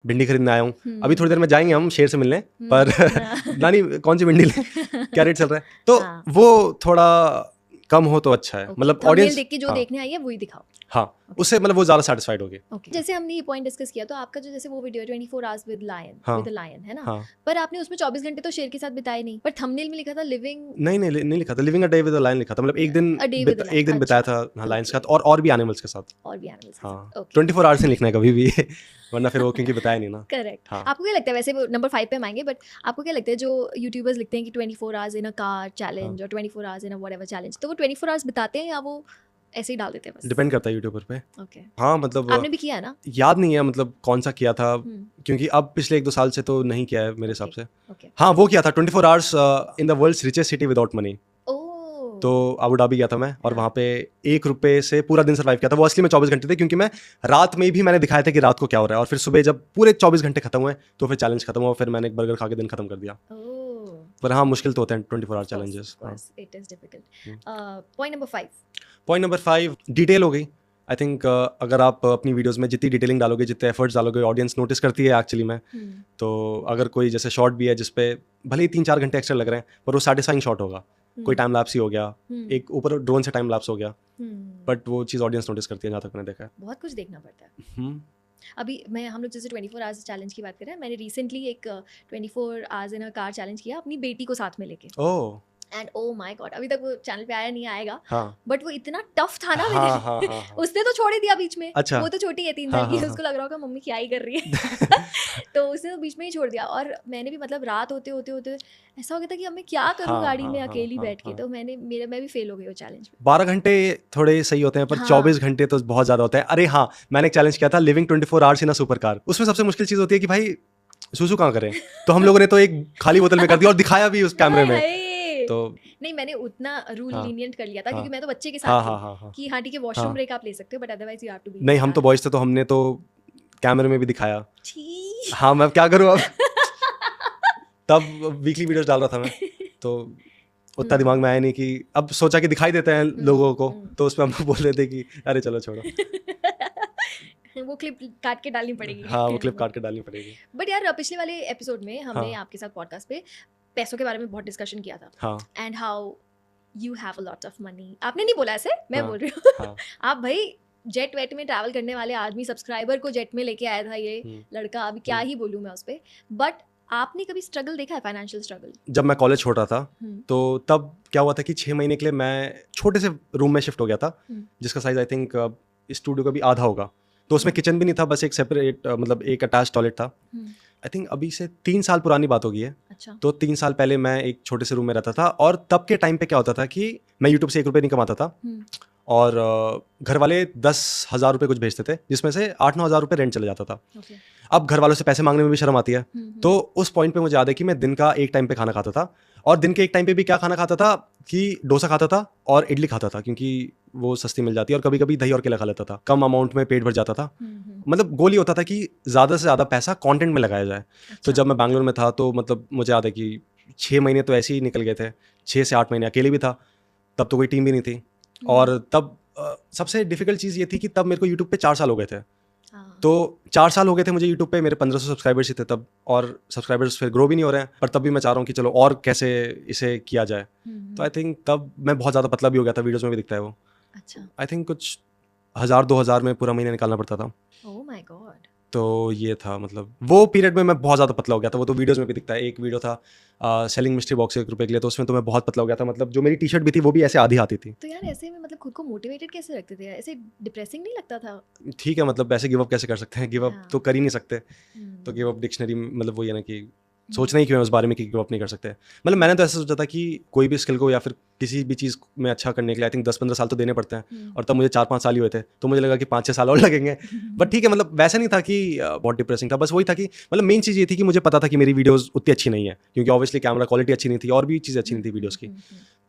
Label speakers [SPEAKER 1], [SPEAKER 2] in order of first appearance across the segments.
[SPEAKER 1] भिंडी खरीदने आया हूँ, अभी थोड़ी देर में जाएंगे हम शेर से मिलने, पर नानी कौन सी भिंडी ले, क्या रेट चल रहा है, तो वो थोड़ा कम हो तो अच्छा है, मतलब ऑडियंस
[SPEAKER 2] देख के जो देखने आई है वही दिखाओ।
[SPEAKER 1] हाँ, उससे मतलब वो ज़्यादा सेटिस्फाइड होगी।
[SPEAKER 2] जैसे हमने ये पॉइंट डिस्कस किया, तो आपका जो जैसे वो वीडियो 24 आवर्स विद लायन है ना, पर आपने उसमें 24 घंटे तो शेर के साथ बिताए नहीं, पर थंबनेल में लिखा था लिविंग,
[SPEAKER 1] नहीं लिखा था, living a day with a lion लिखा था, मतलब एक दिन बिताया था लायंस के साथ और भी एनिमल्स के साथ, हाँ 24 आवर्स नहीं लिखना है कभी भी वरना फिर वो क्योंकि बताया नहीं ना।
[SPEAKER 2] करेक्ट। आपको क्या लगता है, वैसे नंबर 5 पे हम आएंगे, बट आपको क्या लगता है जो यूट्यूबर्स लिखते हैं कि 24 hours in a car challenge और 24 आवर्स इन अ व्हाटएवर चैलेंज, तो वो 24 आवर्स बिताते हैं या वो ऐसे ही डाल देते हैं बस?
[SPEAKER 1] डिपेंड करता है यूट्यूबर पे।
[SPEAKER 2] ओके।
[SPEAKER 1] हाँ मतलब
[SPEAKER 2] आपने भी किया है ना?
[SPEAKER 1] याद नहीं है मतलब कौन सा किया था, क्योंकि अब पिछले 1-2 साल से तो नहीं किया है मेरे हिसाब से। हाँ वो किया था 24 hours in the world's richest city without money, तो अबू धाबी गया था मैं, और वहाँ पे ₹1 से पूरा दिन सर्वाइव किया था। वो असली में 24 घंटे थे, क्योंकि मैं रात में भी मैंने दिखाया था कि रात को क्या हो रहा है, और फिर सुबह जब पूरे 24 घंटे खत्म हुए तो फिर चैलेंज खत्म हुआ, फिर मैंने एक बर्गर खा के दिन खत्म कर दिया। पर हाँ मुश्किल तो होते हैं 24 hour challenges.
[SPEAKER 2] It is difficult. Point
[SPEAKER 1] number 5 detail हो गई। आई थिंक अगर आप अपनी वीडियोस में जितनी डिटेलिंग डालोगे, जितने एफर्ट्स डालोगे, ऑडियंस नोटिस करती है एक्चुअली में। तो अगर कोई जैसे शॉट भी है जिसपे भले ही 3-4 घंटे एक्स्ट्रा लग रहे हैं, पर वो सैटिस्फाइंग शॉट होगा, कोई टाइम लैप्स ही हो गया, एक ऊपर ड्रोन से टाइम लैप्स हो गया, बट वो चीज़ ऑडियंस नोटिस करती है, जहाँ तक मैंने देखा है।
[SPEAKER 2] बहुत कुछ देखना पड़ता है। अभी हम लोग जैसे 24 आवर्स चैलेंज की बात कर रहे हैं, मैंने रिसेंटली एक 24 hours in a car challenge किया अपनी बेटी को साथ में लेके। एंड ओ माय गॉड, अभी तक वो चैनल पे आया नहीं आएगा, बट वो इतना टफ था ना मेरे लिए। उसने तो छोड़ ही दिया बीच में। अच्छा। वो तो छोटी है 3 साल की, उसको लग रहा होगा मम्मी क्या ही कर रही है तो उसने तो बीच में ही छोड़ दिया, और मैंने भी मतलब रात होते होते ऐसा हो गया था कि अब मैं क्या करूँ गाड़ी में अकेली बैठ के, तो मैं भी फेल हो गई वो चैलेंज।
[SPEAKER 1] 12 घंटे थोड़े सही होते हैं, पर 24 घंटे तो बहुत ज्यादा होता है। अरे हाँ, मैंने एक चैलेंज किया था living 24 hours in a super car. उसमें सबसे मुश्किल चीज होती है कि भाई सुसु कहाँ करें, तो हम लोगों ने तो एक खाली बोतल में कर दिया और दिखाया भी उस कैमरे में। तो
[SPEAKER 2] नहीं, मैंने उतना रूल लीनियंट कर लिया था, क्योंकि मैं तो बच्चे के साथ थी कि हाँ ठीक है वॉशरूम ब्रेक आप ले सकते हो, but otherwise you have to be.
[SPEAKER 1] नहीं, हम तो बॉयज थे, तो हमने तो कैमरे में भी दिखाया। हाँ मैं क्या करूँ अब तब वीकली वीडियोस डाल रहा था मैं, तो उतना दिमाग में आया नहीं कि अब सोचा कि दिखाई देते हैं लोगों को, तो उसमें हम बोल रहे थे कि अरे चलो छोड़ो
[SPEAKER 2] वो क्लिप काट के डालनी पड़ेगी।
[SPEAKER 1] हाँ वो क्लिप काट के डालनी पड़ेगी।
[SPEAKER 2] बट यार पिछले वाले एपिसोड में हमने आपके साथ पॉडकास्ट पे पैसों के बारे में बहुत डिस्कशन किया था, and how you have a lot of money. आपने नहीं बोला ऐसे, मैं बोल रही हूँ आप भाई जेट वेट में ट्रैवल करने वाले आदमी, सब्सक्राइबर को जेट में लेके आया था ये लड़का, अभी क्या ही बोलूँ मैं उस पर। बट आपने कभी स्ट्रगल देखा है, फाइनेंशियल स्ट्रगल? जब
[SPEAKER 1] मैं कॉलेज छोड़ रहा था तो तब क्या हुआ था कि 6 महीने के लिए मैं छोटे से रूम में शिफ्ट हो गया था, जिसका साइज आई थिंक स्टूडियो का भी आधा होगा। तो उसमें किचन भी नहीं था, बस एक सेपरेट मतलब एक अटैच टॉयलेट था। आई थिंक अभी से 3 साल पुरानी बात होगी है।
[SPEAKER 2] अच्छा।
[SPEAKER 1] तो 3 साल पहले मैं एक छोटे से रूम में रहता था, और तब के टाइम पे क्या होता था कि मैं यूट्यूब से 1 रुपये नहीं कमाता था, और घर वाले 10,000 रुपये कुछ भेजते थे, जिसमें से 8-9 हज़ार रुपये रेंट चले जाता था। अब घर वालों से पैसे मांगने में भी शर्म आती है। तो उस पॉइंट पे मुझे याद है कि मैं दिन का एक टाइम पे खाना खाता था, और दिन के एक टाइम पे भी क्या खाना खाता था कि डोसा खाता था और इडली खाता था, क्योंकि वो सस्ती मिल जाती है, और कभी कभी दही और केला खा लेता था। कम अमाउंट में पेट भर जाता था। मतलब गोल ये होता था कि ज़्यादा से ज़्यादा पैसा कंटेंट में लगाया जाए। तो जब मैं बैंगलोर में था तो मतलब मुझे याद है कि 6 महीने तो ऐसे ही निकल गए थे। 6 से 8 महीने अकेले भी था, तब तो कोई टीम भी नहीं थी। और तब सबसे डिफिकल्ट चीज़ ये थी कि तब मेरे को यूट्यूब पे 4 साल हो गए थे। तो 4 साल हो गए थे मुझे यूट्यूब पे, मेरे 1500 सब्सक्राइबर्स ही थे तब, और सब्सक्राइबर्स फिर ग्रो भी नहीं हो रहे हैं, पर तब भी मैं चाह रहा हूँ कि चलो और कैसे इसे किया जाए। तो आई थिंक तब मैं बहुत ज़्यादा पतला भी हो गया था, वीडियोस में भी दिखता है वो। अच्छा। आई थिंक कुछ 1,000-2,000 में पूरा महीना निकालना पड़ता था।
[SPEAKER 2] Oh my God.
[SPEAKER 1] तो ये था, मतलब वो पीरियड में मैं बहुत ज़्यादा पतला हो गया था। वो तो वीडियोस में भी दिखता है। एक वीडियो था सेलिंग मिस्ट्री बॉक्स 1 रुपये के लिए, तो उसमें तो मैं बहुत पतला हो गया था। मतलब जो मेरी टी शर्ट भी थी वो भी ऐसे आधी आती थी।
[SPEAKER 2] तो यार ऐसे में मतलब खुद को मोटिवेटेड कैसे रखते थे? ऐसे डिप्रेसिंग नहीं लगता था?
[SPEAKER 1] ठीक है, मतलब ऐसे गिव अप कैसे कर सकते हैं? गिव अप तो कर ही नहीं सकते। तो गिव अप डिक्शनरी मतलब वही है ना कि सोचना ही क्यों है उस बारे में कि गिव अप नहीं कर सकते। मतलब मैंने तो ऐसा सोचा था कि कोई भी स्किल को या फिर किसी भी चीज़ में अच्छा करने के लिए आई थिंक 10-15 साल तो देने पड़ते हैं, और तब मुझे 4-5 साल ही हुए थे, तो मुझे लगा कि 5-6 साल और लगेंगे। बट ठीक है, मतलब वैसा नहीं था कि बहुत डिप्रेसिंग था। बस वही था कि मतलब मेन चीज़ ये थी कि मुझे पता था कि मेरी वीडियोज़ उतनी अच्छी नहीं है, क्योंकि ऑब्वियसली कैमरा क्वालिटी अच्छी नहीं थी, और भी चीज़ें अच्छी नहीं थी वीडियोज़ की।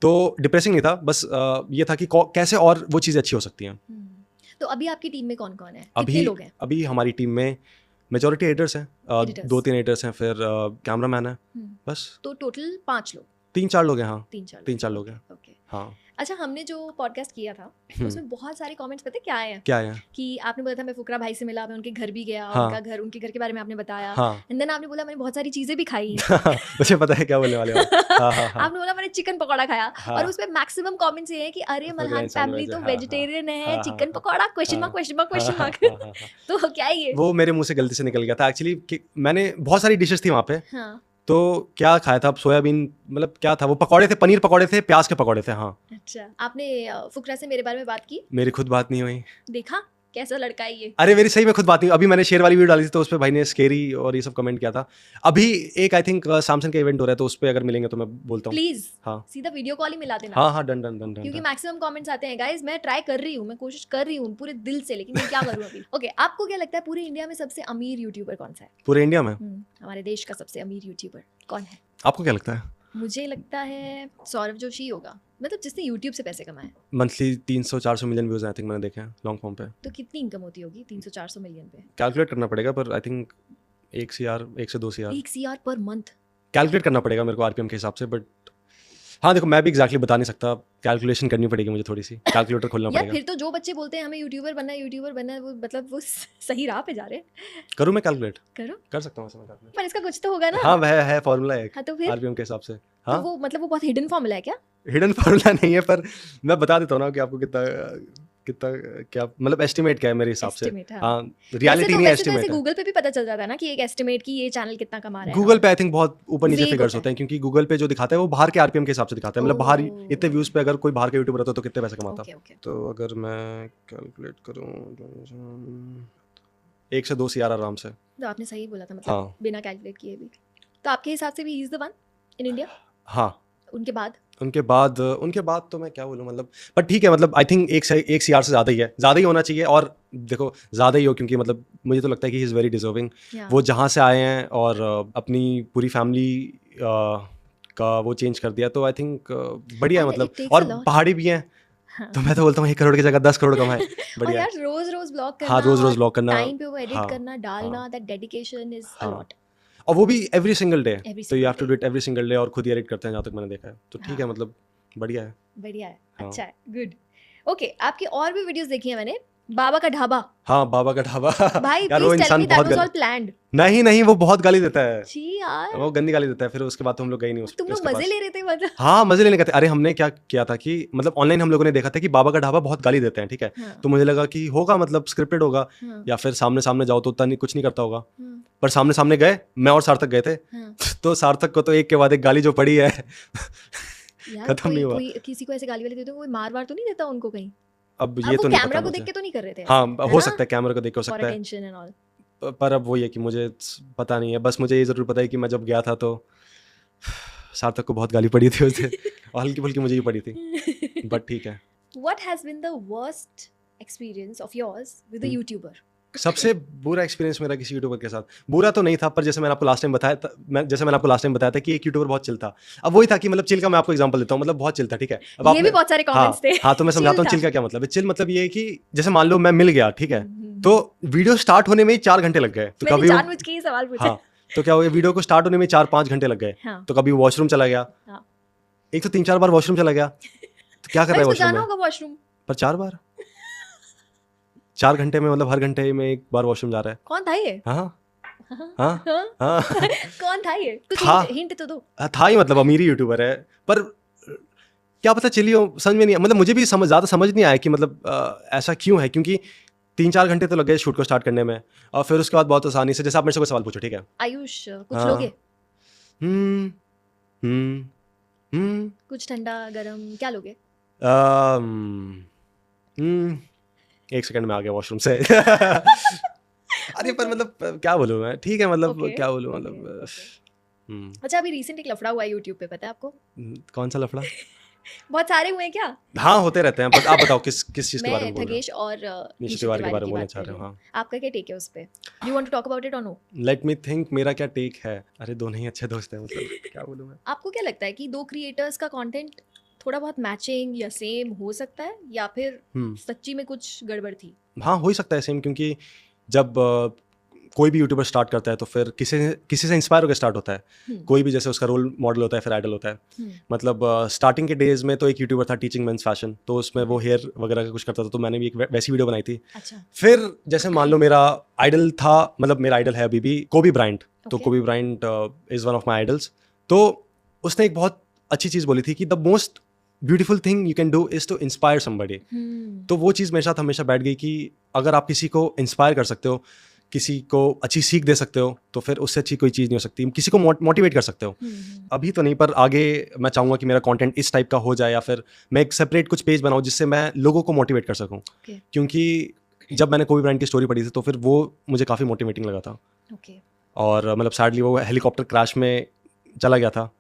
[SPEAKER 1] तो डिप्रेसिंग नहीं था, बस ये था कि कैसे और वो चीज़ें अच्छी हो सकती हैं।
[SPEAKER 2] तो अभी आपकी टीम में कौन कौन है? कितने लोग हैं?
[SPEAKER 1] अभी हमारी टीम में मेजॉरिटी एडिटर्स हैं, 2-3 एडिटर्स हैं, फिर कैमरामैन है, बस।
[SPEAKER 2] तो टोटल 5 लोग?
[SPEAKER 1] 3-4 लोग हैं। हाँ, 3-4 लोग हैं।
[SPEAKER 2] ओके।
[SPEAKER 1] हाँ।
[SPEAKER 2] अच्छा, हमने जो पॉडकास्ट किया था उसमें बहुत सारे कमेंट्स पता है क्या आए हैं?
[SPEAKER 1] क्या है?
[SPEAKER 2] कि आपने बोला था मैं फुकरा भाई से मिला, मैं उनके घर भी गया,
[SPEAKER 1] हाँ।
[SPEAKER 2] उनके घर के बारे में आपने बताया,
[SPEAKER 1] हाँ
[SPEAKER 2] एंड देन आपने बोला मैंने बहुत सारी चीजें भी खाई।
[SPEAKER 1] मुझे पता है क्या बोलने वाले हो। हाँ हाँ हाँ
[SPEAKER 2] आपने बोला मैंने चिकन पकौड़ा खाया,
[SPEAKER 1] हाँ।
[SPEAKER 2] और उसमें मैक्सिमम कमेंट्स ये हैं कि अरे
[SPEAKER 1] फुकरा
[SPEAKER 2] मल्हान
[SPEAKER 1] इंसान
[SPEAKER 2] फैमिली
[SPEAKER 1] वैसे,
[SPEAKER 2] तो
[SPEAKER 1] हाँ, हाँ,
[SPEAKER 2] वेजिटेरियन है,
[SPEAKER 1] हाँ,
[SPEAKER 2] चिकन
[SPEAKER 1] हाँ,
[SPEAKER 2] पकौड़ा क्वेश्चन
[SPEAKER 1] हाँ,
[SPEAKER 2] मार्क क्वेश्चन मार्क
[SPEAKER 1] हाँ,
[SPEAKER 2] क्वेश्चन
[SPEAKER 1] हाँ,
[SPEAKER 2] मार्क।
[SPEAKER 1] हाँ, हाँ, हाँ।
[SPEAKER 2] तो क्या है ये?
[SPEAKER 1] वो मेरे मुंह से गलती से निकल गया था एक्चुअली। मैंने बहुत सारी डिशेस थी वहाँ पे,
[SPEAKER 2] हाँ,
[SPEAKER 1] तो क्या खाया था, अब सोयाबीन, मतलब क्या था वो, पकौड़े थे, पनीर पकौड़े थे, प्याज के पकौड़े थे। हाँ
[SPEAKER 2] अच्छा, आपने फुकरा से मेरे बारे में बात की?
[SPEAKER 1] मेरी खुद बात नहीं हुई।
[SPEAKER 2] देखा कैसा लड़का है ये।
[SPEAKER 1] अरे मेरी सही में खुद बात नहीं। अभी मैंने शेर वाली वीडियो डाली थी तो उस पर भाई ने स्केरी और ये सब कमेंट किया था। अभी एक आई थिंक सैमसंग का इवेंट हो रहा है, तो उस पर अगर मिलेंगे तो मैं बोलता हूँ।
[SPEAKER 2] प्लीज
[SPEAKER 1] हाँ
[SPEAKER 2] सीधा वीडियो कॉल ही मिला देना।
[SPEAKER 1] हाँ हाँ, डन डन डन डन
[SPEAKER 2] क्योंकि
[SPEAKER 1] डन।
[SPEAKER 2] मैक्सिमम कमेंट्स आते हैं गाइस, मैं ट्राई कर रही हूँ, मैं कोशिश कर रही हूँ पूरे दिल से, लेकिन मैं क्या करूँ अभी। ओके, आपको क्या लगता है पूरे इंडिया में सबसे अमीर यूट्यूबर कौन सा है?
[SPEAKER 1] पूरे इंडिया में
[SPEAKER 2] हमारे देश का सबसे अमीर यूट्यूबर कौन है?
[SPEAKER 1] आपको क्या लगता है?
[SPEAKER 2] मुझे लगता है सौरभ जोशी होगा, मतलब जिसने यूट्यूब से पैसे कमाए।
[SPEAKER 1] Monthly 300-400 million views I think मैंने देखे हैं लॉन्ग फॉर्म पे।
[SPEAKER 2] तो कितनी इनकम होती होगी 300-400 मिलियन पे?
[SPEAKER 1] कैलकुलेट करना पड़ेगा, पर आई थिंक 1 CR, 1 से 2 CR
[SPEAKER 2] 1 CR per month?
[SPEAKER 1] Calculate करना पड़ेगा मेरे को आरपीएम के हिसाब से। बट हाँ देखो, मैं भी एग्जैक्टली बता नहीं सकता, कैलकुलेशन करनी पड़ेगी मुझे थोड़ी सी, कैलकुलेटर खोलना
[SPEAKER 2] यार
[SPEAKER 1] पड़ेगा।
[SPEAKER 2] फिर तो जो बच्चे बोलते हैं हमें यूट्यूबर बनना है, वो मतलब वो सही राह पे जा रहे हैं।
[SPEAKER 1] करूँ मैं कैलकुलेट?
[SPEAKER 2] करो,
[SPEAKER 1] कर सकता हूँ वैसे मैं कैलकुलेट।
[SPEAKER 2] पर इसका कुछ तो होगा ना।
[SPEAKER 1] हाँ वह है फॉर्मूला है
[SPEAKER 2] हाँ तो फिर
[SPEAKER 1] आरपीएम के हिसाब से।
[SPEAKER 2] तो
[SPEAKER 1] हाँ
[SPEAKER 2] वो मतलब वो बहुत हिडन फॉर्मूला है क्या?
[SPEAKER 1] हिडन फार्मूला नहीं है, पर मैं बता देता हूँ ना कि आपको कितना कितना क्या मतलब एस्टिमेट क्या है मेरे हिसाब से।
[SPEAKER 2] Estimate, हाँ।
[SPEAKER 1] हाँ रियलिटी नहीं,
[SPEAKER 2] वैसे तो
[SPEAKER 1] एस्टिमेट है।
[SPEAKER 2] गूगल पे भी पता चल जाता है ना कि एक एस्टिमेट की ये चैनल कितना कमा रहा है।
[SPEAKER 1] गूगल पे आई थिंक बहुत ऊपर नीचे
[SPEAKER 2] Vague
[SPEAKER 1] फिगर्स
[SPEAKER 2] होता
[SPEAKER 1] होते हैं, क्योंकि गूगल पे जो दिखाता है वो बाहर के आरपीएम के हिसाब से दिखाता है, मतलब बाहर
[SPEAKER 2] ओह।
[SPEAKER 1] इतने व्यूज पे अगर कोई बाहर का यूट्यूबर होता तो कितने पैसे कमाता।
[SPEAKER 2] Okay okay.
[SPEAKER 1] तो अगर मैं कैलकुलेट करूँ 1 से 2 CR आराम से।
[SPEAKER 2] तो आपने सही बोला था, मतलब
[SPEAKER 1] हाँ
[SPEAKER 2] बिना कैलकुलेट किए भी। तो आपके हिसाब से भी he is the one in India?
[SPEAKER 1] हाँ
[SPEAKER 2] उनके बाद
[SPEAKER 1] उनके बाद तो मैं क्या बोलूँ, मतलब पर ठीक है, मतलब आई थिंक 1 CR से ज़्यादा ही है, ज़्यादा ही होना चाहिए। और देखो ज़्यादा ही हो, क्योंकि मतलब मुझे तो लगता है कि ही इज़ वेरी डिजर्विंग।
[SPEAKER 2] या
[SPEAKER 1] वो जहाँ से आए हैं और अपनी पूरी फैमिली का वो चेंज कर दिया, तो आई थिंक बढ़िया है
[SPEAKER 2] And
[SPEAKER 1] मतलब।
[SPEAKER 2] it takes a
[SPEAKER 1] और
[SPEAKER 2] lot.
[SPEAKER 1] पहाड़ी भी हैं,
[SPEAKER 2] हाँ।
[SPEAKER 1] तो मैं तो बोलता हूँ 1 करोड़ की जगह 10 करोड़ कमाए,
[SPEAKER 2] और
[SPEAKER 1] बढ़िया है।
[SPEAKER 2] यार रोज रोज ब्लॉग करना,
[SPEAKER 1] हाँ रोज रोज ब्लॉग करना,
[SPEAKER 2] टाइम पे वो एडिट
[SPEAKER 1] हाँ
[SPEAKER 2] करना, डालना, दैट डेडिकेशन इज अ
[SPEAKER 1] हाँ।
[SPEAKER 2] लॉट।
[SPEAKER 1] और वो भी एवरी सिंगल डे,
[SPEAKER 2] Every
[SPEAKER 1] तो you have
[SPEAKER 2] single
[SPEAKER 1] to
[SPEAKER 2] day.
[SPEAKER 1] Do it every single day, और खुद ही एडिट करते हैं जहाँ तक मैंने देखा है, तो ठीक है
[SPEAKER 2] हाँ।
[SPEAKER 1] मतलब बढ़िया है।
[SPEAKER 2] बढ़िया है,
[SPEAKER 1] हाँ।
[SPEAKER 2] अच्छा है, गुड। ओके, आपकी और भी वीडियोस देखी है मैंने, बाबा का ढाबा।
[SPEAKER 1] हाँ बाबा का ढाबा।
[SPEAKER 2] भाई
[SPEAKER 1] यार वो
[SPEAKER 2] प्लीज टेल
[SPEAKER 1] इंसान
[SPEAKER 2] मी दैट
[SPEAKER 1] बहुत
[SPEAKER 2] वाज ऑल
[SPEAKER 1] गंदी,
[SPEAKER 2] प्लान्ड।
[SPEAKER 1] नहीं वो बहुत गाली देता है,
[SPEAKER 2] छी यार,
[SPEAKER 1] वो गंदी गाली देता है। फिर उसके बाद तो हम लोग गए नहीं
[SPEAKER 2] तुम लोग
[SPEAKER 1] उसके
[SPEAKER 2] मजे
[SPEAKER 1] पास।
[SPEAKER 2] ले रहे थे मतलब।
[SPEAKER 1] हाँ मजे लेने का था। अरे हमने क्या किया था कि मतलब ऑनलाइन हम लोगों ने देखा था कि बाबा का ढाबा बहुत गाली देते हैं, ठीक है।
[SPEAKER 2] हाँ,
[SPEAKER 1] तो मुझे लगा कि होगा मतलब स्क्रिप्टेड होगा,
[SPEAKER 2] हाँ,
[SPEAKER 1] या फिर सामने सामने जाओ तो उतना नहीं, कुछ नहीं करता होगा।
[SPEAKER 2] हाँ,
[SPEAKER 1] पर सामने सामने गए, मैं और सार्थक गए थे,
[SPEAKER 2] हाँ।
[SPEAKER 1] तो सार्थक को तो एक के बाद एक गाली जो पड़ी है
[SPEAKER 2] यार
[SPEAKER 1] खत्म नहीं हुआ।
[SPEAKER 2] कोई किसी को ऐसे गाली वाली देते हो, कोई मार वार तो नहीं देता उनको कहीं?
[SPEAKER 1] अब
[SPEAKER 2] अब
[SPEAKER 1] ये
[SPEAKER 2] वो
[SPEAKER 1] तो नहीं
[SPEAKER 2] कैमरा
[SPEAKER 1] पता
[SPEAKER 2] को
[SPEAKER 1] मुझे।
[SPEAKER 2] देख के तो नहीं कर रहे थे
[SPEAKER 1] हाँ
[SPEAKER 2] ऐसे, है
[SPEAKER 1] हो
[SPEAKER 2] ना?
[SPEAKER 1] सकता है कैमरा को देख के हो
[SPEAKER 2] For
[SPEAKER 1] सकता है,
[SPEAKER 2] attention and all.
[SPEAKER 1] पर अब वही है कि मुझे पता नहीं है। बस मुझे ये जरूर पता है कि मैं जब गया था तो सार्थक को बहुत गाली पड़ी थी उससे, और हल्की फुल्की मुझे ही पड़ी थी, बट ठीक है।
[SPEAKER 2] What has been the worst experience of yours with a YouTuber?
[SPEAKER 1] सबसे बुरा एक्सपीरियंस मेरा किसी यूट्यूबर के साथ, बुरा तो नहीं था, पर जैसे मैंने आपको लास्ट टाइम बताया था, कि एक यूट्यूबर बहुत चिल था। अब वही था कि मतलब चिल का मैं आपको एग्जांपल देता हूँ, मतलब बहुत चिल था, ठीक है। अब
[SPEAKER 2] ये
[SPEAKER 1] आपने-
[SPEAKER 2] भी बहुत सारे कमेंट्स थे।
[SPEAKER 1] हाँ तो मैं समझाता हूँ
[SPEAKER 2] Chill
[SPEAKER 1] चिल
[SPEAKER 2] था।
[SPEAKER 1] का क्या मतलब है। चिल मतलब ये है कि जैसे मान लो मैं मिल गया, ठीक है,
[SPEAKER 2] हम्म,
[SPEAKER 1] तो वीडियो स्टार्ट होने में ही 4 घंटे लग गए, तो
[SPEAKER 2] मैंने
[SPEAKER 1] कभी
[SPEAKER 2] जानबूझ के ये सवाल पूछा।
[SPEAKER 1] हाँ तो क्या हुआ, वीडियो को स्टार्ट होने में 4-5 घंटे लग गए,
[SPEAKER 2] हाँ,
[SPEAKER 1] तो कभी वॉशरूम चला गया,
[SPEAKER 2] हाँ।
[SPEAKER 1] एक तो 3-4 बार वॉशरूम चला गया, तो क्या कर
[SPEAKER 2] भाई
[SPEAKER 1] रहा है
[SPEAKER 2] इसको
[SPEAKER 1] वॉशरूम
[SPEAKER 2] जाना
[SPEAKER 1] में,
[SPEAKER 2] होगा वॉशरूम।
[SPEAKER 1] पर 4 बार 4 घंटे में, मतलब हर घंटे में एक बार वॉशरूम जा रहा है।
[SPEAKER 2] कौन था ये?
[SPEAKER 1] हाँ
[SPEAKER 2] हाँ?
[SPEAKER 1] हाँ
[SPEAKER 2] हाँ?
[SPEAKER 1] हाँ
[SPEAKER 2] कौन था ये? कुछ
[SPEAKER 1] हाँ।
[SPEAKER 2] हिंट तो दो।
[SPEAKER 1] था ही, मतलब अमीरी यूट्यूबर है, पर क्या पता चलिए समझ में नहीं, मतलब मुझे भी ज़्यादा समझ नहीं आया कि मतलब ऐसा क्यों है, क्योंकि 3-4 घंटे तो लग गए शूट को स्टार्ट करने में, और फिर उसके बाद बहुत आसानी से, जैसे आप मेरे से कोई सवाल पूछो, ठीक है।
[SPEAKER 2] आयुष कुछ
[SPEAKER 1] हाँ।
[SPEAKER 2] लोगे?
[SPEAKER 1] हम्म हम्म हम्म
[SPEAKER 2] कुछ ठंडा गरम क्या लोगे?
[SPEAKER 1] एक सेकंड में आ गया वॉशरूम से। अरे पर मतलब क्या बोलूँ मैं, ठीक है मतलब
[SPEAKER 2] Okay,
[SPEAKER 1] क्या बोलूँ
[SPEAKER 2] okay,
[SPEAKER 1] मतलब
[SPEAKER 2] okay. अच्छा, अभी रिसेंट एक लफड़ा हुआ है यूट्यूब पे, पता है आपको?
[SPEAKER 1] कौन सा लफड़ा?
[SPEAKER 2] बहुत सारे हुए हैं क्या?
[SPEAKER 1] हाँ होते रहते हैं, आप बताओ किस चीज़ के बारे
[SPEAKER 2] मैं
[SPEAKER 1] में बोल रहे हो?
[SPEAKER 2] ठगेश और
[SPEAKER 1] निश्चित तिवारी के बारे में बोलना
[SPEAKER 2] बात
[SPEAKER 1] चाह
[SPEAKER 2] कर
[SPEAKER 1] रहे हो?
[SPEAKER 2] रही हूँ।
[SPEAKER 1] हाँ
[SPEAKER 2] आपका क्या टेक है उस पे? You want to talk about it और नो?
[SPEAKER 1] लेट मी थिंक, मेरा क्या टेक है। अरे दोनों ही अच्छे दोस्त हैं, मतलब क्या बोलूँ मैं।
[SPEAKER 2] आपको क्या लगता है कि दो क्रिएटर्स का कंटेंट थोड़ा बहुत मैचिंग या सेम हो सकता है, या फिर सच्ची में कुछ गड़बड़ थी?
[SPEAKER 1] हाँ हो ही सकता है सेम, क्योंकि जब कोई भी यूट्यूबर स्टार्ट करता है तो फिर किसी से इंस्पायर होकर स्टार्ट होता है। कोई भी जैसे उसका रोल मॉडल होता है, फिर आइडल होता है। मतलब स्टार्टिंग के डेज में तो एक यूट्यूबर था टीचिंग मेंस फैशन, तो उसमें वो हेयर वगैरह का कुछ करता था, तो मैंने भी एक वैसी वीडियो बनाई थी।
[SPEAKER 2] अच्छा।
[SPEAKER 1] फिर जैसे मान लो मेरा आइडल था, मतलब मेरा आइडल है अभी भी कोबी ब्रायंट, तो Kobe Bryant is one of my idols. तो उसने एक बहुत अच्छी चीज़ बोली थी कि the most beautiful thing you can do is to inspire somebody. तो वो चीज़ मेरे साथ हमेशा बैठ गई कि अगर आप किसी को इंस्पायर कर सकते हो, किसी को अच्छी सीख दे सकते हो, तो फिर उससे अच्छी कोई चीज़ नहीं हो सकती। किसी को मोटिवेट कर सकते हो। अभी तो नहीं, पर आगे मैं चाहूँगा कि मेरा कंटेंट इस टाइप का हो जाए, या फिर मैं एक सेपरेट कुछ पेज बनाऊँ जिससे मैं लोगों को मोटिवेट कर सकूँ। क्योंकि जब मैंने कोबी ब्रायंट की स्टोरी पढ़ी थी तो फिर वो मुझे काफ़ी मोटिवेटिंग लगा था। और मतलब सैडली वो हेलीकॉप्टर क्रैश में चला गया था,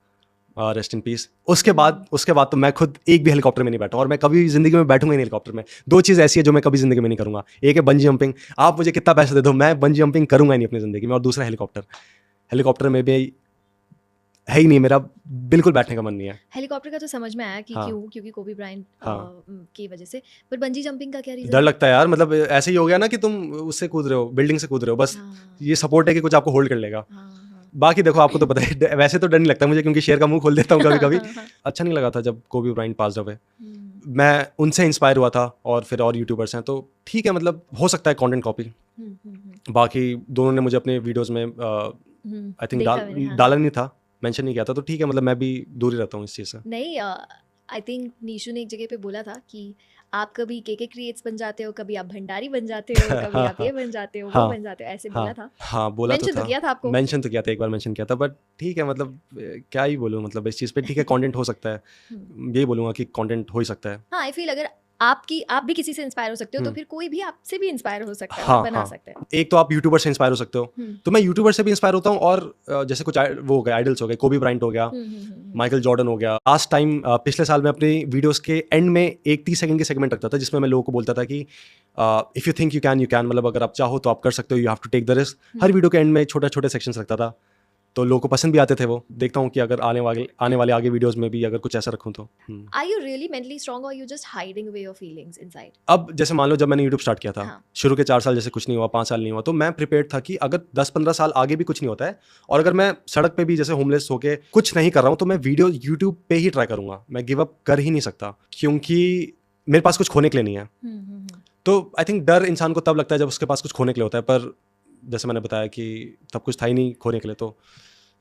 [SPEAKER 1] रेस्ट इन पीस। उसके बाद तो मैं खुद एक भी हेलीकॉप्टर में नहीं बैठा, और मैं कभी जिंदगी में बैठूंगा ही नहीं हेलीकॉप्टर में। दो चीज़ ऐसी है जो मैं कभी जिंदगी में नहीं करूंगा, एक है बंजी जंपिंग, आप मुझे कितना पैसा दे दो मैं बंजी जंपिंग करूंगा ही नहीं अपनी जिंदगी में, और दूसरा हेलीकॉप्टर में भी है ही नहीं, मेरा बिल्कुल बैठने का मन नहीं है।
[SPEAKER 2] हेलीकॉप्टर का तो समझ में आया कि क्यों, क्योंकि कोबी ब्रायंट की वजह से, पर बंजी जंपिंग का क्या रीजन?
[SPEAKER 1] डर लगता है यार, मतलब ऐसे ही हो गया ना कि तुम उससे कूद रहे हो, बिल्डिंग से कूद रहे हो, बस ये सपोर्ट है कि कुछ आपको होल्ड कर लेगा। बाकी देखो, आपको तो पता है, वैसे तो डर नहीं लगता मुझे, क्योंकि शेर का मुंह खोल देता हूँ कभी कभी। अच्छा नहीं लगा था जब कोबी ब्रायंट पास्ड अवे। मैं उनसे इंस्पायर हुआ था, और फिर और यूट्यूबर्स हैं, तो ठीक है, मतलब हो सकता है कंटेंट कॉपी। बाकी दोनों ने मुझे अपने वीडियोस में आई थिंक डाला नहीं था, मेंशन नहीं किया था, तो ठीक है, मतलब मैं भी दूर ही रहता हूँ इस चीज़ से।
[SPEAKER 2] नहीं, आई थिंक नीशू ने एक जगह पे बोला था कि आप कभी केके क्रिएट्स बन जाते हो, कभी आप भंडारी बन जाते हो, कभी आप ये बन जाते हो, वो बन जाते हो, ऐसे बोला था।
[SPEAKER 1] हाँ, बोला तो था।
[SPEAKER 2] मेंशन तो किया था आपको?
[SPEAKER 1] मेंशन तो किया था, एक बार मेंशन किया था, बट ठीक है, मतलब क्या ही बोलूँ, मतलब इस चीज़ पे ठीक है, कंटेंट हो सकता है, यही बोलूँगा कि कंटेंट हो ही सकता है।
[SPEAKER 2] हाँ, आई फील अगर आप भी किसी से इंस्पायर हो सकते हो, तो फिर कोई भी आपसे भी इंस्पायर हो सकता है,
[SPEAKER 1] हाँ,
[SPEAKER 2] बना
[SPEAKER 1] हाँ।
[SPEAKER 2] सकता है।
[SPEAKER 1] एक तो आप यूट्यूबर से इंस्पायर हो सकते हो, तो मैं यूट्यूबर से भी इंस्पायर होता हूँ, और जैसे कुछ वो हो गए आइडल्स हो गए, कोबी ब्रायंट हो गया, माइकल जॉर्डन हो गया। लास्ट टाइम पिछले साल में अपनी वीडियोस के एंड में एक 30 सेकंड के सेगमेंट रखता था, जिसमें मैं लोगों को बोलता था कि if you think you can, मतलब अगर आप चाहो तो आप कर सकते हो, you have to take the risk. हर वीडियो के एंड में छोटे छोटे सेक्शंस रखता था, तो लोगों को पसंद भी आते थे वो। देखता हूँ कि अगर आने वाले आगे वीडियोस में भी अगर कुछ ऐसा रखूँ तो।
[SPEAKER 2] Are you really mentally strong or you just hiding away your feelings inside?
[SPEAKER 1] अब जैसे मान लो जब मैंने यूट्यूब स्टार्ट किया था, शुरू के 4 साल जैसे कुछ नहीं हुआ, 5 साल नहीं हुआ, तो मैं प्रिपेयर्ड था कि अगर 10-15 साल आगे भी कुछ नहीं होता है, और अगर मैं सड़क पे भी जैसे होमलेस होके कुछ नहीं कर रहा हूँ, तो मैं वीडियो यूट्यूब पे ही ट्राई करूंगा। मैं गिव अप कर ही नहीं सकता, क्योंकि मेरे पास कुछ खोने के लिए नहीं है। तो आई थिंक डर इंसान को तब लगता है जब उसके पास कुछ खोने के लिए होता है, पर जैसे मैंने बताया कि तब कुछ था ही नहीं खोने के लिए, तो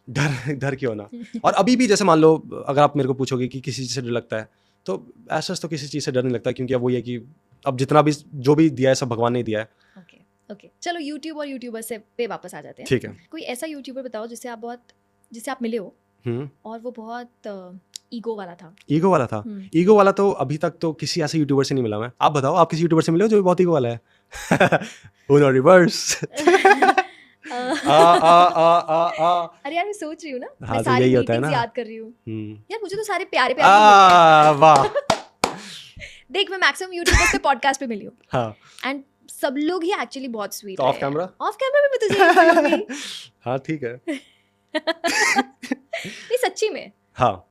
[SPEAKER 1] डर क्यों ना। और अभी भी जैसे मान लो अगर आप मेरे को पूछोगे कि किसी चीज़ से डर लगता है, तो ऐसा तो किसी चीज़ से डर नहीं लगता, क्योंकि अब वो ये कि अब जितना भी जो भी दिया है सब भगवान ने दिया है।
[SPEAKER 2] ओके, चलो यूट्यूब और यूट्यूबर से पे वापस आ जाते हैं।
[SPEAKER 1] ठीक है।
[SPEAKER 2] कोई ऐसा यूट्यूबर बताओ जिससे आप मिले हो और वो बहुत ईगो वाला था।
[SPEAKER 1] ईगो वाला तो अभी तक तो किसी ऐसे यूट्यूबर से नहीं मिला मैं। आप बताओ, आप किसी यूट्यूबर से मिले हो जो बहुत ईगो वाला है? उनो रिवर्स।
[SPEAKER 2] अरे यार, मैं सोच रही हूँ ना,
[SPEAKER 1] हाँ,
[SPEAKER 2] मैं
[SPEAKER 1] तो
[SPEAKER 2] सारी
[SPEAKER 1] यही होता है
[SPEAKER 2] मीटिंग्स
[SPEAKER 1] ना।
[SPEAKER 2] याद कर रही हूँ यार, मुझे तो सारे प्यारे
[SPEAKER 1] वाह।
[SPEAKER 2] देख, मैं मैक्सिमम यूट्यूबर्स पे पॉडकास्ट पे मिली हूँ,
[SPEAKER 1] हाँ,
[SPEAKER 2] एंड सब लोग ही एक्चुअली बहुत स्वीट
[SPEAKER 1] तो ऑफ कैमरा
[SPEAKER 2] भी मैं तुझे मिलूंगी।
[SPEAKER 1] हाँ, ठीक है।
[SPEAKER 2] नहीं, सच्ची में।
[SPEAKER 1] हाँ,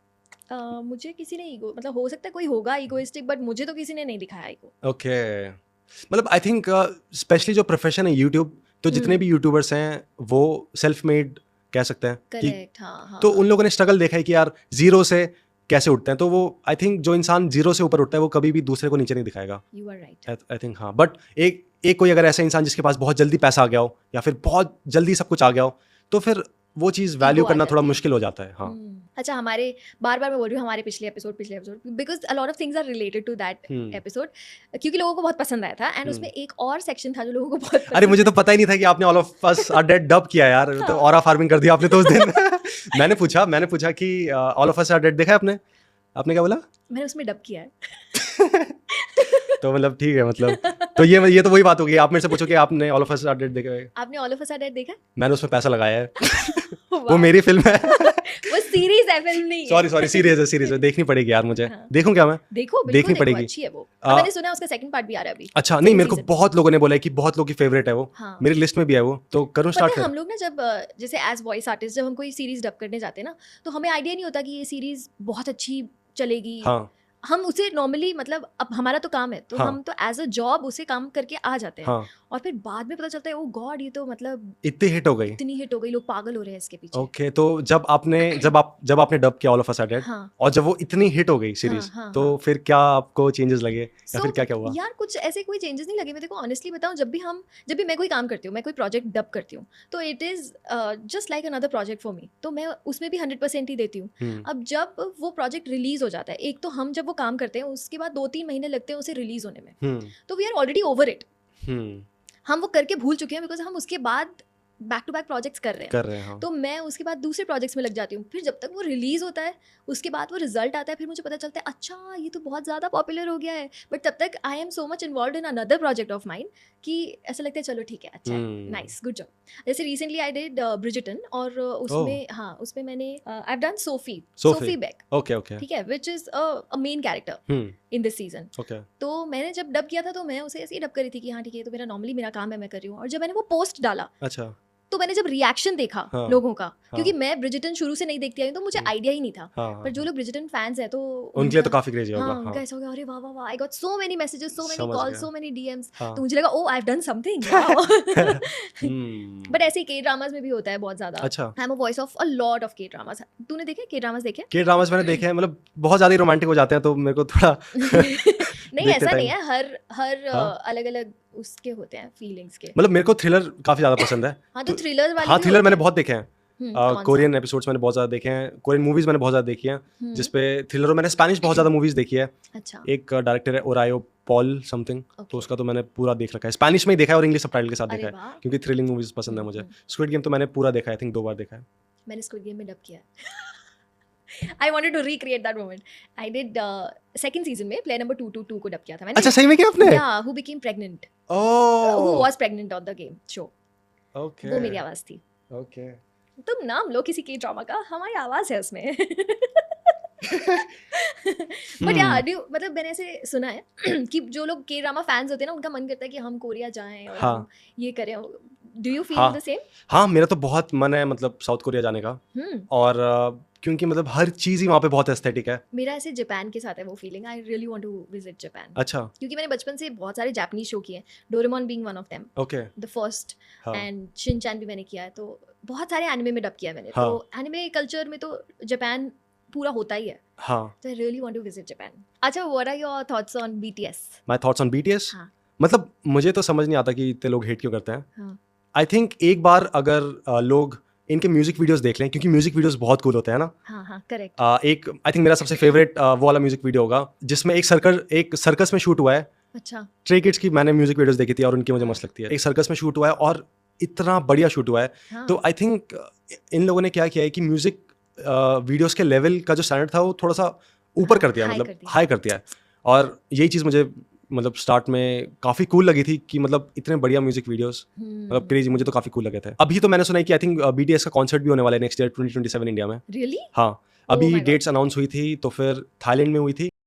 [SPEAKER 2] मुझे किसी ने ईगो, मतलब हो सकता है कोई होगा ईगोइस्टिक, बट मुझे तो किसी ने नहीं दिखाया ईगो।
[SPEAKER 1] ओके, मतलब आई थिंक स्पेशली जो प्रोफेशन है यूट्यूब, तो जितने भी यूट्यूबर्स हैं वो सेल्फ मेड कह सकते हैं।
[SPEAKER 2] करेक्ट, हाँ।
[SPEAKER 1] तो उन लोगों ने स्ट्रगल देखा है कि यार जीरो से कैसे उठते हैं, तो वो आई थिंक जो इंसान जीरो से ऊपर उठता है वो कभी भी दूसरे को नीचे नहीं दिखाएगा।
[SPEAKER 2] You are right,
[SPEAKER 1] I think. हाँ, बट एक कोई अगर ऐसा इंसान जिसके पास बहुत जल्दी पैसा आ गया हो, या फिर बहुत जल्दी सब कुछ आ गया हो, तो फिर वो चीज़ वैल्यू करना थोड़ा मुश्किल हो जाता है। हाँ,
[SPEAKER 2] अच्छा, हमारे बार मैं बोल रही हूँ, हमारे पिछले episode because a lot of things are related to that episode, क्योंकि लोगों को बहुत पसंद आया था, एंड उसमें एक और सेक्शन था जो लोगों को बहुत
[SPEAKER 1] अरे मुझे तो पता ही नहीं था कि आपने all of us are dead dub किया यार। तो ऑरा फार्मिंग कर दिया आपने तो उस दिन। मैंने पूछा कि all of us are dead देखा है आपने क्या बोला?
[SPEAKER 2] मैंने उसमें डब किया है।
[SPEAKER 1] तो मतलब ठीक है, मतलब तो ये तो वही बात होगी। आप मेरे से पूछो कि आपने all of us are dead देखा है?
[SPEAKER 2] आपने all of us are dead देखा?
[SPEAKER 1] मैंने उसमें पैसा लगाया है। वो मेरी फिल्म है।
[SPEAKER 2] वो सीरीज है, फिल्म नहीं है।
[SPEAKER 1] सॉरी, सीरीज है, देखनी पड़ेगी यार मुझे। देखूं क्या मैं?
[SPEAKER 2] देखो, देखनी पड़ेगी, अच्छी है वो। मैंने सुना उसका सेकंड पार्ट भी आ रहा है अभी।
[SPEAKER 1] अच्छा, नहीं, मेरे को बहुत लोगों ने बोला है कि बहुत लोगों की फेवरेट है वो। मेरी लिस्ट में भी है वो, तो करूं स्टार्ट?
[SPEAKER 2] हम लोग ना जब जैसे एज वॉइस आर्टिस्ट जब हम कोई सीरीज डब करने जाते हैं ना, तो हमें आइडिया नहीं होता कि ये सीरीज बहुत अच्छी चलेगी। हम उसे नॉर्मली, मतलब अब हमारा तो काम है, तो हम तो एज अ जॉब उसे काम करके आ जाते हैं। और फिर बाद में पता चलता है ओ गॉड ये तो मतलब
[SPEAKER 1] इतनी हिट हो गई।
[SPEAKER 2] इतनी हिट हो गई, लोग पागल हो रहे हैं इसके पीछे।
[SPEAKER 1] ओके, तो जब आपने डब किया all of us are dead,
[SPEAKER 2] हाँ
[SPEAKER 1] और जब वो इतनी हिट हो गई सीरीज,
[SPEAKER 2] हाँ
[SPEAKER 1] तो
[SPEAKER 2] हाँ।
[SPEAKER 1] फिर क्या आपको चेंजेस लगे या
[SPEAKER 2] So,
[SPEAKER 1] फिर क्या क्या हुआ?
[SPEAKER 2] यार कुछ ऐसे कोई चेंजेस नहीं लगे मेरे को, ऑनेस्टली बताऊं। जब भी मैं कोई काम करती हूँ, मैं कोई प्रोजेक्ट डब करती हूँ, तो it is just like another project for me, तो मैं उसमें भी 100% ही देती हूँ। अब जब वो प्रोजेक्ट रिलीज हो जाता है, एक तो हम जब वो काम करते हैं उसके बाद 2-3 महीने लगते हैं उसे रिलीज होने में, तो we are already over it. हम वो करके भूल चुके हैं बिकॉज हम उसके बाद बैक टू बैक प्रोजेक्ट्स कर रहे हैं।
[SPEAKER 1] हाँ।
[SPEAKER 2] तो मैं उसके बाद दूसरे प्रोजेक्ट्स में लग जाती हूँ। फिर जब तक वो रिलीज होता है उसके बाद वो रिजल्ट आता है, फिर मुझे पता चलता है अच्छा ये तो बहुत ज़्यादा पॉपुलर हो गया है, बट तब तक I am so much involve in another project of mind कि ऐसा लगता है चलो ठीक है, अच्छा है, नाइस, गुड जॉब। जैसे रिसेंटली आई डिड ब्रिजर्टन, और उसमें मैंने I have done Sophie Baek,
[SPEAKER 1] okay
[SPEAKER 2] ठीक है, which is a main character in this season.
[SPEAKER 1] Okay.
[SPEAKER 2] तो मैंने जब डब किया था तो मैं उसे ऐसे ही डब करी थी कि हाँ ठीक है, तो मेरा नॉर्मली मेरा काम है, मैं कर रही हूँ। और जब मैंने वो पोस्ट डाला,
[SPEAKER 1] अच्छा।
[SPEAKER 2] तो मैंने जब रिएक्शन देखा
[SPEAKER 1] हाँ,
[SPEAKER 2] लोगों का,
[SPEAKER 1] हाँ।
[SPEAKER 2] क्योंकि मैं ब्रिजर्टन शुरू से नहीं देखती आई हूँ, तो मुझे आइडिया ही नहीं था।
[SPEAKER 1] हाँ,
[SPEAKER 2] पर जो लोग ब्रिजर्टन फैंस हैं तो
[SPEAKER 1] उनके लिए तो काफी क्रेजी होगा।
[SPEAKER 2] हाँ, उनका ऐसा हो गया, अरे वाह वाह वाह, I got so many messages, so many
[SPEAKER 1] समझ
[SPEAKER 2] कॉल्स,
[SPEAKER 1] गया।
[SPEAKER 2] So many DMs.
[SPEAKER 1] हाँ।
[SPEAKER 2] तो मुझे लगा oh I have done something. But ऐसे ही के ड्रामास में भी होता है बहुत ज्यादा।
[SPEAKER 1] अच्छा।
[SPEAKER 2] I am a voice of a lot of के ड्रामास। तूने देखे के ड्रामास? देखे?
[SPEAKER 1] के ड्रामास मैंने देखे हैं, मतलब बहुत ज्यादा ही रोमांटिक हो जाते हैं, तो मेरे को थोड़ा
[SPEAKER 2] नहीं
[SPEAKER 1] देखते
[SPEAKER 2] ऐसा नहीं
[SPEAKER 1] टाइम।
[SPEAKER 2] है, हर
[SPEAKER 1] हाँ।
[SPEAKER 2] अलग अलग उसके होते हैं फीलिंग्स के।
[SPEAKER 1] मतलब मेरे को थ्रिलर काफी ज्यादा पसंद है।
[SPEAKER 2] हाँ तो थ्रिलर वाले
[SPEAKER 1] हाँ,
[SPEAKER 2] भी
[SPEAKER 1] थ्रिलर
[SPEAKER 2] होते
[SPEAKER 1] मैंने
[SPEAKER 2] हैं।
[SPEAKER 1] बहुत देखे हैं।
[SPEAKER 2] कौन सा?
[SPEAKER 1] कोरियन एपिसोड्स मैंने बहुत ज़्यादा देखे हैं, कोरियन मूवीज़ मैंने बहुत ज़्यादा देखी हैं, जिसपे थ्रिलर, मैंने स्पेनिश बहुत ज़्यादा मूवीज़ देखी है।
[SPEAKER 2] अच्छा।
[SPEAKER 1] एक डायरेक्टर है ओरायो पॉल समथिंग, तो
[SPEAKER 2] Okay.
[SPEAKER 1] उसका तो मैंने पूरा देख रखा है, स्पेनिश में ही देखा है और इंग्लिश सबटाइटल के साथ
[SPEAKER 2] अरे
[SPEAKER 1] देखा है,
[SPEAKER 2] वाह।
[SPEAKER 1] क्योंकि थ्रिलिंग मूवीज़ पसंद है मुझे। स्क्विड गेम तो मैंने पूरा देखा है, आई थिंक 2 बार देखा है।
[SPEAKER 2] मैंने स्क्विड गेम में डब किया है। I wanted to recreate that moment. I did second season में player number 222 को डब किया था मैंने।
[SPEAKER 1] अच्छा, सही में क्या आपने?
[SPEAKER 2] Yeah, who became pregnant. Who
[SPEAKER 1] oh,
[SPEAKER 2] was pregnant on the game show.
[SPEAKER 1] Okay
[SPEAKER 2] वो मेरी आवाज़ थी।
[SPEAKER 1] ओके।
[SPEAKER 2] तुम नाम लो किसी के ड्रामा का, हमारी आवाज़ है उसमें। बट यार मतलब मैंने ऐसे सुना है कि जो लोग के ड्रामा फैंस होते हैं ना, उनका मन करता है कि हम कोरिया जाएं और
[SPEAKER 1] हाँ।
[SPEAKER 2] हम ये करें। डू यू फील
[SPEAKER 1] हाँ।
[SPEAKER 2] The same?
[SPEAKER 1] हाँ, मेरा तो बहुत मन है मतलब साउथ कोरिया जाने का, और क्योंकि मतलब हर चीज़ ही वहाँ पे बहुत एस्थेटिक है।
[SPEAKER 2] मेरा ऐसे जापान के साथ है वो फीलिंग। I really want to visit Japan.
[SPEAKER 1] अच्छा।
[SPEAKER 2] क्योंकि मैंने बचपन से बहुत सारे जापानीज शो किए हैं, Doraemon being one of them,
[SPEAKER 1] okay.
[SPEAKER 2] The first,
[SPEAKER 1] हाँ।
[SPEAKER 2] एंड शिनचैन भी मैंने किया है। तो बहुत सारे एनिमे में डब किया है मैंने।
[SPEAKER 1] हाँ।
[SPEAKER 2] तो एनिमे कल्चर में तो जापान पूरा होता ही है।
[SPEAKER 1] हाँ।
[SPEAKER 2] तो I really want to visit Japan. अच्छा, what are your thoughts on BTS?
[SPEAKER 1] My thoughts on BTS?
[SPEAKER 2] हाँ।
[SPEAKER 1] मतलब मुझे तो समझ नहीं आता कि इतने लोग हेट क्यों करते हैं।
[SPEAKER 2] हाँ।
[SPEAKER 1] आई थिंक एक बार अगर लोग इनके म्यूजिक वीडियोस देख लें, क्योंकि म्यूजिक वीडियोस बहुत कूल होते हैं ना।
[SPEAKER 2] हाँ हाँ करेक्ट।
[SPEAKER 1] एक आई थिंक मेरा सबसे फेवरेट वो वाला म्यूजिक वीडियो होगा जिसमें एक सर्कस में शूट हुआ है।
[SPEAKER 2] अच्छा।
[SPEAKER 1] स्ट्रे किड्स की मैंने म्यूजिक वीडियोस देखी थी और उनकी मुझे मस्त लगती है। एक सर्कस में शूट हुआ है और इतना बढ़िया शूट हुआ है।
[SPEAKER 2] हाँ।
[SPEAKER 1] तो आई थिंक इन लोगों ने क्या किया है कि म्यूजिक वीडियोस के लेवल का जो स्टैंडर्ड था वो थोड़ा सा ऊपर कर दिया, मतलब हाई कर दिया है। और यही चीज़ मुझे मतलब स्टार्ट में काफ़ी कूल लगी थी कि मतलब इतने बढ़िया म्यूजिक वीडियोस, मतलब क्रेजी, मुझे तो काफ़ी कूल लगे थे। अभी तो मैंने सुना है कि आई थिंक बीटीएस का कॉन्सर्ट भी होने वाला है नेक्स्ट ईयर 2027 इंडिया में।
[SPEAKER 2] रियली?
[SPEAKER 1] हाँ, अभी
[SPEAKER 2] my God.
[SPEAKER 1] डेट्स अनाउंस हुई थी, तो फिर थाईलैंड में हुई थी,